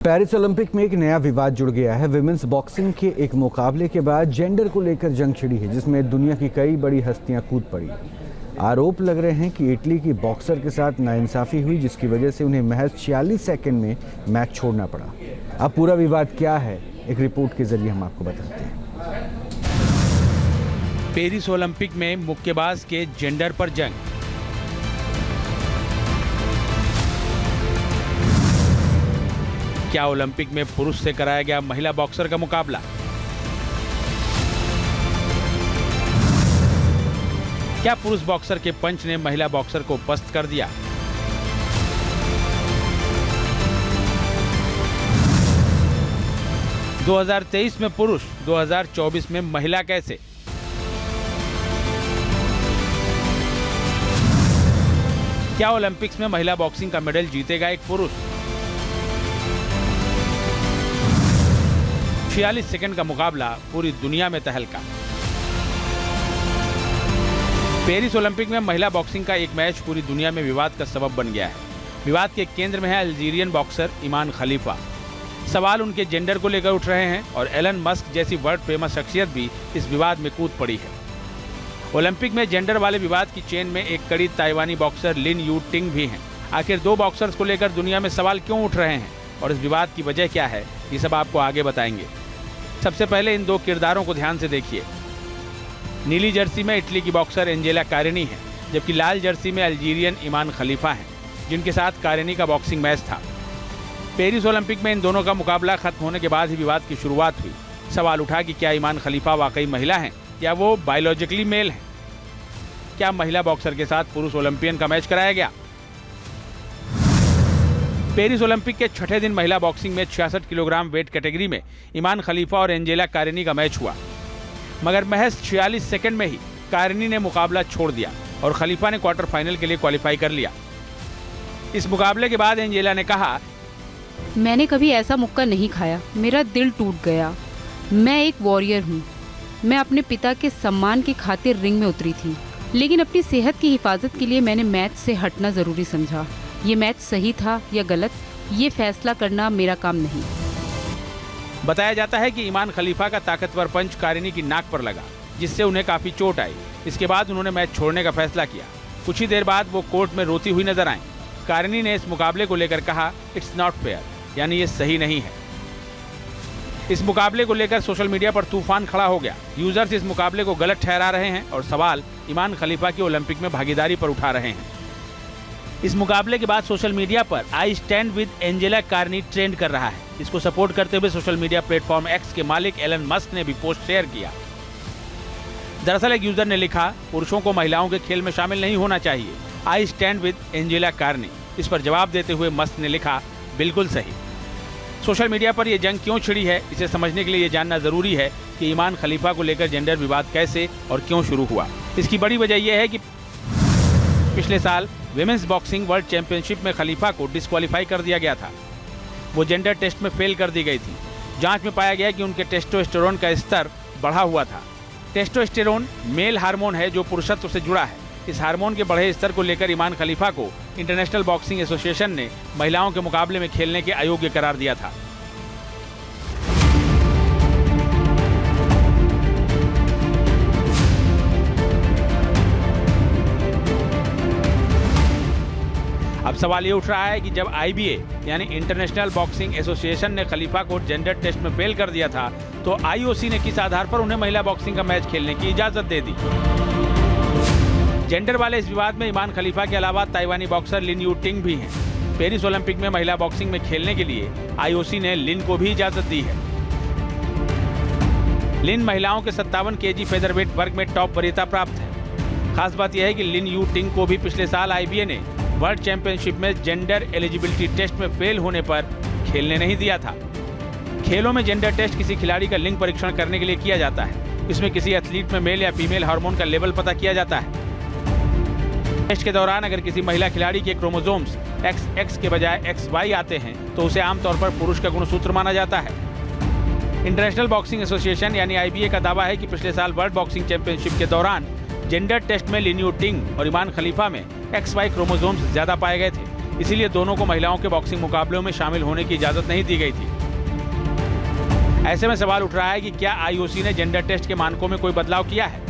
Paris Olympic में एक नया विवाद जुड़ गया है। विमेंस बॉक्सिंग के एक मुकाबले के बाद जेंडर को लेकर जंग छिड़ी है, जिसमें दुनिया की कई बड़ी हस्तियां कूद पड़ी। आरोप लग रहे हैं कि इटली की बॉक्सर के साथ नाइंसाफी हुई, जिसकी वजह से उन्हें महज 46 सेकंड में मैच छोड़ना पड़ा। अब पूरा विवाद क्या है, एक रिपोर्ट के जरिए हम आपको बताते हैं। पेरिस ओलंपिक में मुक्केबाज के जेंडर पर जंग। क्या ओलंपिक में पुरुष से कराया गया महिला बॉक्सर का मुकाबला? क्या पुरुष बॉक्सर के पंच ने महिला बॉक्सर को पस्त कर दिया? – 2023 में पुरुष, 2024 में महिला कैसे? क्या ओलंपिक्स में महिला बॉक्सिंग का मेडल जीतेगा एक पुरुष? 46 सेकंड का मुकाबला पूरी दुनिया में तहलका। पेरिस ओलंपिक में महिला बॉक्सिंग का एक मैच पूरी दुनिया में विवाद का सबब बन गया है। विवाद के केंद्र में है अल्जीरियन बॉक्सर ईमान खलीफा। सवाल उनके जेंडर को लेकर उठ रहे हैं और एलन मस्क जैसी वर्ल्ड फेमस शख्सियत भी इस विवाद में कूद पड़ी है। ओलंपिक में जेंडर वाले विवाद की चेन में एक कड़ी ताइवानी बॉक्सर लिन यू टिंग भी हैं। आखिर दो बॉक्सर्स को लेकर दुनिया में सवाल क्यों उठ रहे हैं और इस विवाद की वजह क्या है, ये सब आपको आगे बताएंगे। सबसे पहले इन दो किरदारों को ध्यान से देखिए। नीली जर्सी में इटली की बॉक्सर एंजेला कारेनी है, जबकि लाल जर्सी में अल्जीरियन ईमान खलीफा हैं, जिनके साथ कारेनी का बॉक्सिंग मैच था। पेरिस ओलंपिक में इन दोनों का मुकाबला खत्म होने के बाद ही विवाद की शुरुआत हुई। सवाल उठा कि क्या ईमान खलीफा वाकई महिला हैं या वो बायोलॉजिकली मेल हैं? क्या महिला बॉक्सर के साथ पुरुष ओलंपियन का मैच कराया गया? पेरिस ओलंपिक के छठे दिन महिला बॉक्सिंग में 66 किलोग्राम वेट कैटेगरी में ईमान खलीफा और एंजेला कारेनी का मैच हुआ, मगर महज 46 सेकंड में ही कारेनी ने मुकाबला छोड़ दिया और खलीफा ने क्वार्टर फाइनल के लिए क्वालिफाई कर लिया। इस मुकाबले के बाद एंजेला ने कहा, मैंने कभी ऐसा मुक्का नहीं खाया, मेरा दिल टूट गया। मैं एक वॉरियर हूँ। मैं अपने पिता के सम्मान की खातिर रिंग में उतरी थी, लेकिन अपनी सेहत की हिफाजत के लिए मैंने मैच से हटना जरूरी समझा। ये मैच सही था या गलत, ये फैसला करना मेरा काम नहीं। बताया जाता है कि ईमान खलीफा का ताकतवर पंच कारेनी की नाक पर लगा, जिससे उन्हें काफी चोट आई। इसके बाद उन्होंने मैच छोड़ने का फैसला किया। कुछ ही देर बाद वो कोर्ट में रोती हुई नजर आईं। कारेनी ने इस मुकाबले को लेकर कहा, इट्स नॉट फेयर, यानी ये सही नहीं है। इस मुकाबले को लेकर सोशल मीडिया पर तूफान खड़ा हो गया। यूजर्स इस मुकाबले को गलत ठहरा रहे हैं और सवाल ईमान खलीफा की ओलंपिक में भागीदारी पर उठा रहे हैं। इस मुकाबले के बाद सोशल मीडिया पर I stand with Angela Carini trend कर रहा है। इसको सपोर्ट करते हुए सोशल मीडिया प्लेटफॉर्म एक्स के मालिक एलन मस्क ने भी पोस्ट शेयर किया। दरअसल एक यूजर ने लिखा, पुरुषों को महिलाओं के खेल में शामिल नहीं होना चाहिए, आई स्टैंड विद एंजेला कारेनी। इस पर जवाब देते हुए मस्क ने लिखा, बिल्कुल सही। सोशल मीडिया पर यह जंग क्यों छिड़ी है, इसे समझने के लिए ये जानना जरूरी है कि ईमान खलीफा को लेकर जेंडर विवाद कैसे और क्यों शुरू हुआ। इसकी बड़ी वजह यह है कि पिछले साल विमेंस बॉक्सिंग वर्ल्ड चैंपियनशिप में खलीफा को डिस्क्वालीफाई कर दिया गया था। वो जेंडर टेस्ट में फेल कर दी गई थी। जांच में पाया गया कि उनके टेस्टोस्टेरोन का स्तर बढ़ा हुआ था। टेस्टोस्टेरोन मेल हार्मोन है जो पुरुषत्व से जुड़ा है। इस हार्मोन के बढ़े स्तर को लेकर ईमान खलीफा को इंटरनेशनल बॉक्सिंग एसोसिएशन ने महिलाओं के मुकाबले में खेलने के अयोग्य करार दिया था। अब सवाल ये उठ रहा है कि जब IBA यानी इंटरनेशनल बॉक्सिंग एसोसिएशन ने खलीफा को जेंडर टेस्ट में फेल कर दिया था, तो IOC ने किस आधार पर उन्हें महिला बॉक्सिंग का मैच खेलने की इजाजत दे दी? जेंडर वाले इस विवाद में ईमान खलीफा के अलावा ताइवानी बॉक्सर लिन यू टिंग भी हैं। पेरिस ओलंपिक में महिला बॉक्सिंग में खेलने के लिए IOC ने लिन को भी इजाजत दी है। लिन महिलाओं के 57 kg फेदरवेट वर्ग में टॉप वरीयता प्राप्त है। खास बात यह है कि लिन यू टिंग को भी पिछले साल IBA ने वर्ल्ड चैंपियनशिप में जेंडर एलिजिबिलिटी टेस्ट में फेल होने पर खेलने नहीं दिया था। खेलों में जेंडर टेस्ट किसी खिलाड़ी का लिंग परीक्षण करने के लिए किया जाता है। इसमें किसी एथलीट में मेल या फीमेल हार्मोन का लेवल पता किया जाता है। टेस्ट के दौरान अगर किसी महिला खिलाड़ी के क्रोमोसोम्स XX के बजाय XY आते हैं तो उसे आमतौर पर पुरुष का गुणसूत्र माना जाता है। इंटरनेशनल बॉक्सिंग एसोसिएशन यानी IBA का दावा है कि पिछले साल वर्ल्ड बॉक्सिंग चैंपियनशिप के दौरान जेंडर टेस्ट में लिन यू टिंग और ईमान खलीफा में XY क्रोमोसोम्स ज्यादा पाए गए थे। इसीलिए दोनों को महिलाओं के बॉक्सिंग मुकाबलों में शामिल होने की इजाजत नहीं दी गई थी। ऐसे में सवाल उठ रहा है कि क्या आईओसी ने जेंडर टेस्ट के मानकों में कोई बदलाव किया है।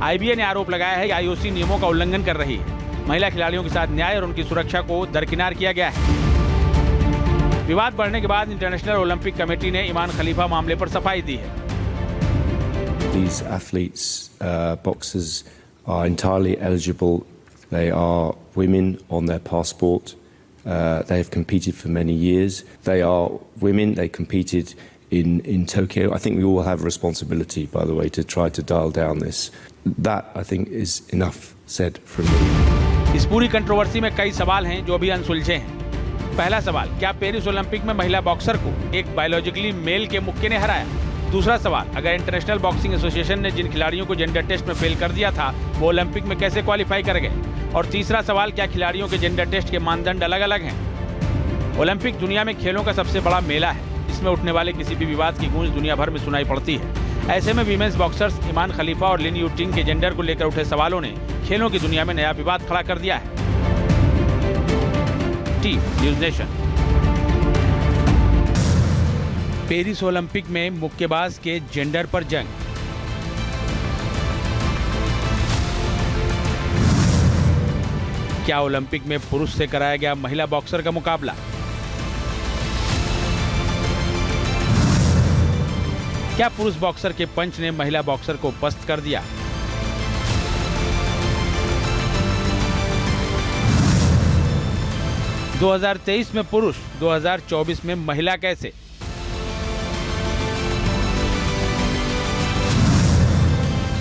आईबीए ने आरोप लगाया है कि आईओसी नियमों का उल्लंघन कर रही है। महिला खिलाड़ियों के साथ न्याय और उनकी सुरक्षा को दरकिनार किया गया है। विवाद बढ़ने के बाद इंटरनेशनल ओलंपिक कमेटी ने ईमान खलीफा मामले पर सफाई दी है। These athletes, boxers, are entirely eligible. They are women on their passport. They have competed for many years. They are women. They competed in Tokyo. I think we all have a responsibility, by the way, to try to dial down this. That, I think, is enough said from me. इस पूरी controversy में कई सवाल हैं जो अभी अनसुलझे हैं। पहला सवाल, क्या पेरिस ओलंपिक में महिला बॉक्सर को एक बायोलॉजिकली मेल के मुक्के ने हराया? दूसरा सवाल, अगर इंटरनेशनल बॉक्सिंग एसोसिएशन ने जिन खिलाड़ियों को जेंडर टेस्ट में फेल कर दिया था वो ओलंपिक में कैसे क्वालिफाई कर गए? और तीसरा सवाल, क्या खिलाड़ियों के जेंडर टेस्ट के मानदंड अलग अलग हैं? ओलंपिक दुनिया में खेलों का सबसे बड़ा मेला है। इसमें उठने वाले किसी भी विवाद की गूंज दुनिया भर में सुनाई पड़ती है। ऐसे में वीमेंस बॉक्सर्स ईमान खलीफा और लिन यूटिंग के जेंडर को लेकर उठे सवालों ने खेलों की दुनिया में नया विवाद खड़ा कर दिया है। Team news nation. Paris Olympic में मुक्केबाज के जेंडर पर जंग। क्या ओलंपिक में पुरुष से कराया गया महिला बॉक्सर का मुकाबला? क्या पुरुष बॉक्सर के पंच ने महिला बॉक्सर को पस्त कर दिया? – 2023 में पुरुष, 2024 में महिला कैसे?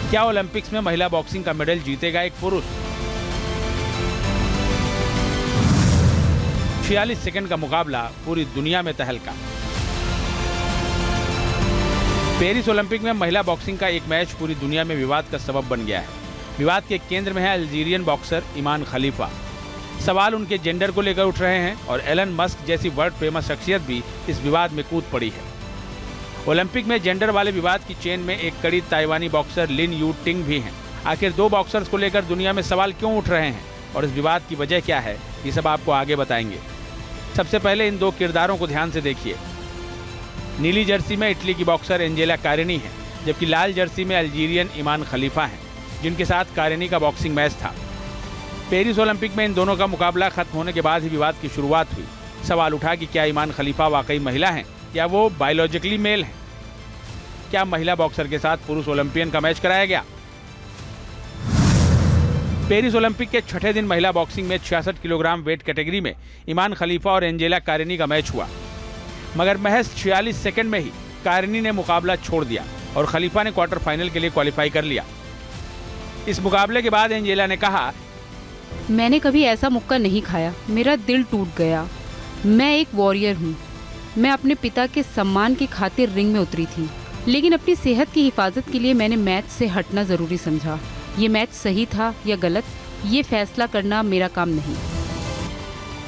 क्या ओलंपिक्स में महिला बॉक्सिंग का मेडल जीतेगा एक पुरुष? 46 सेकंड का मुकाबला, पूरी दुनिया में तहलका। पेरिस ओलंपिक में महिला बॉक्सिंग का एक मैच पूरी दुनिया में विवाद का सबब बन गया है। विवाद के केंद्र में है अल्जीरियन बॉक्सर ईमान खलीफा। सवाल उनके जेंडर को लेकर उठ रहे हैं और एलन मस्क जैसी वर्ल्ड फेमस शख्सियत भी इस विवाद में कूद पड़ी है। ओलंपिक में जेंडर वाले विवाद की चेन में एक कड़ी ताइवानी बॉक्सर लिन यूटिंग भी हैं। आखिर दो बॉक्सर्स को लेकर दुनिया में सवाल क्यों उठ रहे हैं और इस विवाद की वजह क्या है, ये सब आपको आगे बताएंगे। सबसे पहले इन दो किरदारों को ध्यान से देखिए। नीली जर्सी में इटली की बॉक्सर एंजेला कारिनी है, जबकि लाल जर्सी में अल्जीरियन ईमान खलीफा हैं, जिनके साथ कारिनी का बॉक्सिंग मैच था। पेरिस ओलंपिक में इन दोनों का मुकाबला खत्म होने के बाद ही विवाद की शुरुआत हुई। सवाल उठा कि क्या ईमान खलीफा वाकई महिला हैं या वो बायोलॉजिकली मेल हैं? क्या महिला बॉक्सर के साथ पुरुष ओलंपियन का मैच कराया गया? पेरिस ओलंपिक के छठे दिन महिला बॉक्सिंग में 66 किलोग्राम वेट कैटेगरी में ईमान खलीफा और एंजेला कारिनी का मैच हुआ, मगर महज 46 सेकंड में ही कारिनी ने मुकाबला छोड़ दिया और खलीफा ने क्वार्टर फाइनल के लिए क्वालिफाई कर लिया। इस मुकाबले के बाद एंजेला ने कहा, मैंने कभी ऐसा मुक्का नहीं खाया, मेरा दिल टूट गया। मैं एक वॉरियर हूँ। मैं अपने पिता के सम्मान की खातिर रिंग में उतरी थी, लेकिन अपनी सेहत की हिफाजत के लिए मैंने मैच से हटना ज़रूरी समझा। ये मैच सही था या गलत, ये फैसला करना मेरा काम नहीं।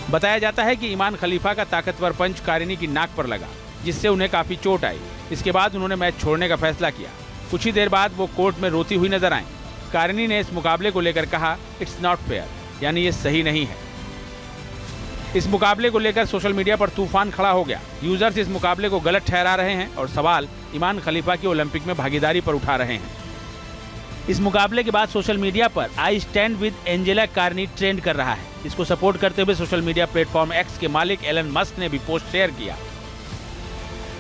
बताया जाता है कि ईमान खलीफा का ताकतवर पंच कारिनी की नाक पर लगा, जिससे उन्हें काफ़ी चोट आई। इसके बाद उन्होंने मैच छोड़ने का फैसला किया। कुछ ही देर बाद वो कोर्ट में रोती हुई नजर आईं। कारिनी ने इस मुकाबले को लेकर कहा, इट्स नॉट फेयर, यानी ये सही नहीं है। इस मुकाबले को लेकर सोशल मीडिया पर तूफान खड़ा हो गया। यूजर्स इस मुकाबले को गलत ठहरा रहे हैं और सवाल ईमान खलीफा की ओलंपिक में भागीदारी पर उठा रहे हैं। इस मुकाबले के बाद सोशल मीडिया पर I stand with Angela Carini trend कर रहा है। इसको सपोर्ट करते हुए सोशल मीडिया प्लेटफॉर्म एक्स के मालिक एलन मस्क ने भी पोस्ट शेयर किया।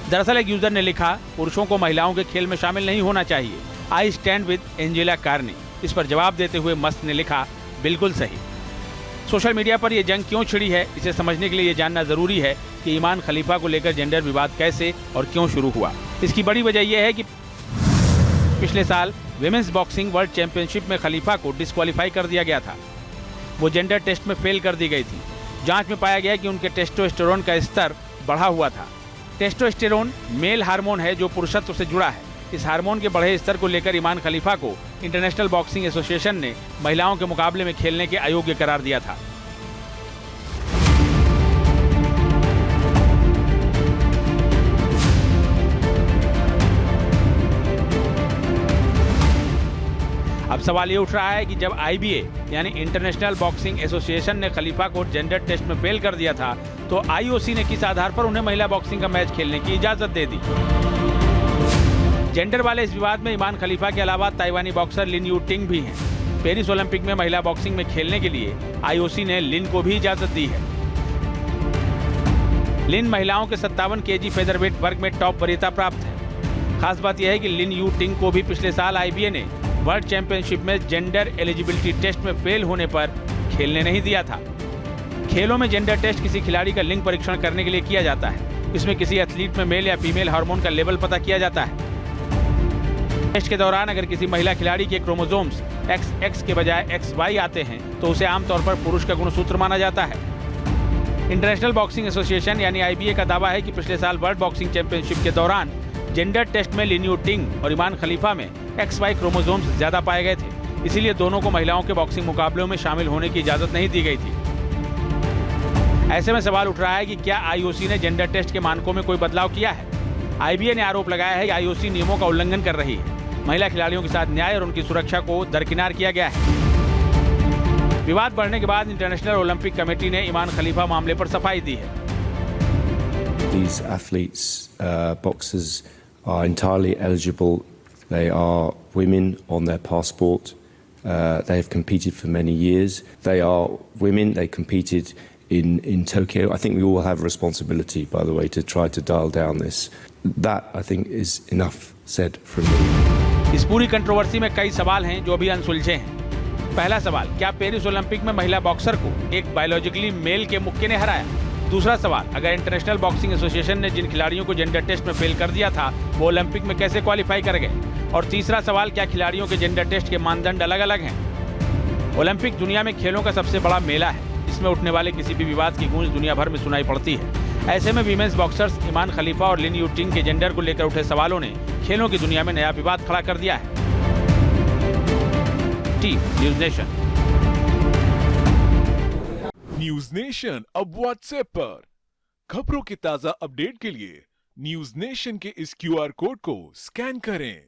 दरअसल एक यूजर ने लिखा, पुरुषों को महिलाओं के खेल में शामिल नहीं होना चाहिए, आई स्टैंड विद एंजेला कारिनी। इस पर जवाब देते हुए मस्क ने लिखा, बिल्कुल सही। सोशल मीडिया पर यह जंग क्यों छिड़ी है, इसे समझने के लिए ये जानना जरूरी है कि ईमान खलीफा को लेकर जेंडर विवाद कैसे और क्यों शुरू हुआ। इसकी बड़ी वजह यह है कि पिछले साल विमेंस बॉक्सिंग वर्ल्ड चैंपियनशिप में खलीफा को डिस्क्वालीफाई कर दिया गया था। वो जेंडर टेस्ट में फेल कर दी गई थी। जांच में पाया गया कि उनके टेस्टोस्टेरोन का स्तर बढ़ा हुआ था। टेस्टोस्टेरोन मेल हार्मोन है जो पुरुषत्व से जुड़ा है। इस हार्मोन के बढ़े स्तर को लेकर ईमान खलीफा को इंटरनेशनल बॉक्सिंग एसोसिएशन ने महिलाओं के मुकाबले में खेलने के अयोग्य करार दिया था। अब सवाल ये उठ रहा है कि जब आईबीए यानी इंटरनेशनल बॉक्सिंग एसोसिएशन ने खलीफा को जेंडर टेस्ट में फेल कर दिया था, तो आईओसी ने किस आधार पर उन्हें महिला बॉक्सिंग का मैच खेलने की इजाजत दे दी। जेंडर वाले इस विवाद में ईमान खलीफा के अलावा ताइवानी बॉक्सर लिन यू टिंग भी हैं। पेरिस ओलंपिक में महिला बॉक्सिंग में खेलने के लिए आईओसी ने लिन को भी इजाजत दी है। लिन महिलाओं के 57 केजी फेदरवेट वर्ग में टॉप वरीयता प्राप्त है। खास बात यह है कि लिन यू टिंग को भी पिछले साल आईबीए ने वर्ल्ड चैंपियनशिप में जेंडर एलिजिबिलिटी टेस्ट में फेल होने पर खेलने नहीं दिया था। खेलों में जेंडर टेस्ट किसी खिलाड़ी का लिंग परीक्षण करने के लिए किया जाता है। इसमें किसी एथलीट में मेल या फीमेल हार्मोन का लेवल पता किया जाता है। टेस्ट के दौरान अगर किसी महिला खिलाड़ी के क्रोमोसोम्स XX के बजाय XY आते हैं तो उसे आमतौर पर पुरुष का गुणसूत्र माना जाता है। इंटरनेशनल बॉक्सिंग एसोसिएशन यानी आईबीए का दावा है कि पिछले साल वर्ल्ड बॉक्सिंग चैंपियनशिप के दौरान जेंडर टेस्ट में लिन यू टिंग और ईमान खलीफा में XY क्रोमोसोम्स ज्यादा पाए गए थे। इसीलिए दोनों को महिलाओं के बॉक्सिंग मुकाबलों में शामिल होने की इजाजत नहीं दी गई थी। ऐसे में सवाल उठ रहा है कि क्या आईओसी ने जेंडर टेस्ट के मानकों में कोई बदलाव किया है। आईबीए ने आरोप लगाया है कि आईओसी नियमों का उल्लंघन कर रही है। महिला खिलाड़ियों के साथ न्याय और उनकी सुरक्षा को दरकिनार किया गया है। विवाद बढ़ने के बाद इंटरनेशनल ओलंपिक कमेटी ने ईमान खलीफा मामले पर सफाई दी है। These athletes, boxers, are entirely eligible. They are women on their passport. They have competed for many years. They are women. They competed in Tokyo. I think we all have responsibility, by the way, to try to dial down this. That, I think, is enough said from me. इस पूरी controversy में कई सवाल हैं जो अभी अनसुलझे हैं। पहला सवाल, क्या पेरिस ओलंपिक में महिला बॉक्सर को एक बायोलॉजिकली मेल के मुक्के ने हराया? दूसरा सवाल, अगर इंटरनेशनल बॉक्सिंग एसोसिएशन ने जिन खिलाड़ियों को जेंडर टेस्ट में फेल कर दिया था वो ओलंपिक में कैसे क्वालिफाई कर गए? और तीसरा सवाल, क्या खिलाड़ियों के जेंडर टेस्ट के मानदंड अलग अलग हैं? ओलंपिक दुनिया में खेलों का सबसे बड़ा मेला है। इसमें उठने वाले किसी भी विवाद की गूंज दुनिया भर में सुनाई पड़ती है। ऐसे में वीमेंस बॉक्सर्स ईमान खलीफा और लिन यू टिंग के जेंडर को लेकर उठे सवालों ने खेलों की दुनिया में नया विवाद खड़ा कर दिया है। News nation. न्यूज नेशन अब व्हाट्सएप पर खबरों के ताजा अपडेट के लिए न्यूज नेशन के इस QR कोड को स्कैन करें।